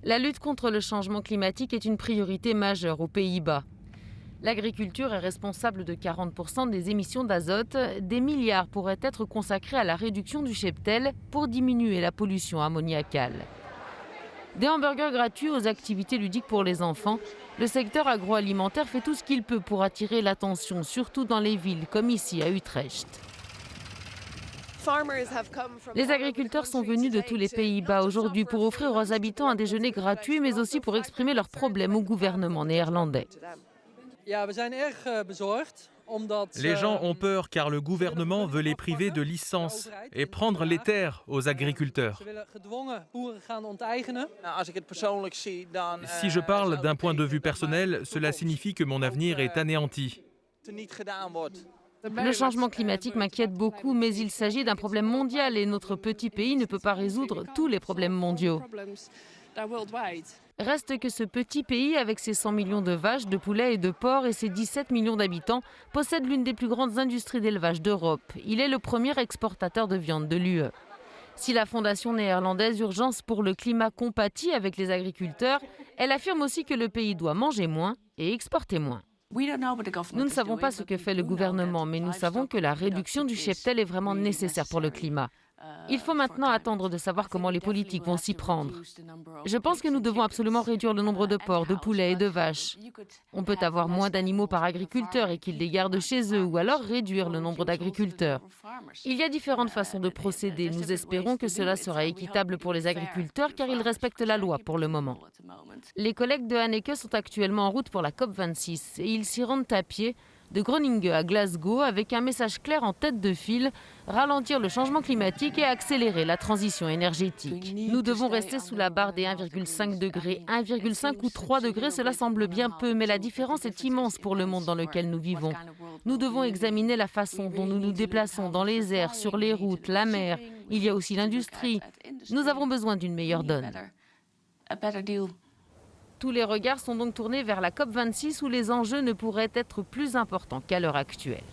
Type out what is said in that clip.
La lutte contre le changement climatique est une priorité majeure aux Pays-Bas. L'agriculture est responsable de 40% des émissions d'azote. Des milliards pourraient être consacrés à la réduction du cheptel pour diminuer la pollution ammoniacale. Des hamburgers gratuits aux activités ludiques pour les enfants. Le secteur agroalimentaire fait tout ce qu'il peut pour attirer l'attention, surtout dans les villes comme ici à Utrecht. Les agriculteurs sont venus de tous les Pays-Bas aujourd'hui pour offrir aux habitants un déjeuner gratuit, mais aussi pour exprimer leurs problèmes au gouvernement néerlandais. Les gens ont peur car le gouvernement veut les priver de licences et prendre les terres aux agriculteurs. Si je parle d'un point de vue personnel, cela signifie que mon avenir est anéanti. Le changement climatique m'inquiète beaucoup, mais il s'agit d'un problème mondial et notre petit pays ne peut pas résoudre tous les problèmes mondiaux. Reste que ce petit pays, avec ses 100 millions de vaches, de poulets et de porcs et ses 17 millions d'habitants, possède l'une des plus grandes industries d'élevage d'Europe. Il est le premier exportateur de viande de l'UE. Si la fondation néerlandaise Urgence pour le climat compatit avec les agriculteurs, elle affirme aussi que le pays doit manger moins et exporter moins. Nous ne savons pas ce que fait le gouvernement, mais nous savons que la réduction du cheptel est vraiment nécessaire pour le climat. Il faut maintenant attendre de savoir comment les politiques vont s'y prendre. Je pense que nous devons absolument réduire le nombre de porcs, de poulets et de vaches. On peut avoir moins d'animaux par agriculteur et qu'ils les gardent chez eux, ou alors réduire le nombre d'agriculteurs. Il y a différentes façons de procéder. Nous espérons que cela sera équitable pour les agriculteurs car ils respectent la loi pour le moment. Les collègues de Hanneke sont actuellement en route pour la COP26 et ils s'y rendent à pied, de Groningen à Glasgow, avec un message clair en tête de file, ralentir le changement climatique et accélérer la transition énergétique. Nous devons rester sous la barre des 1,5 degrés. 1,5 ou 3 degrés, cela semble bien peu, mais la différence est immense pour le monde dans lequel nous vivons. Nous devons examiner la façon dont nous nous déplaçons dans les airs, sur les routes, la mer. Il y a aussi l'industrie. Nous avons besoin d'une meilleure donne. Tous les regards sont donc tournés vers la COP26 où les enjeux ne pourraient être plus importants qu'à l'heure actuelle.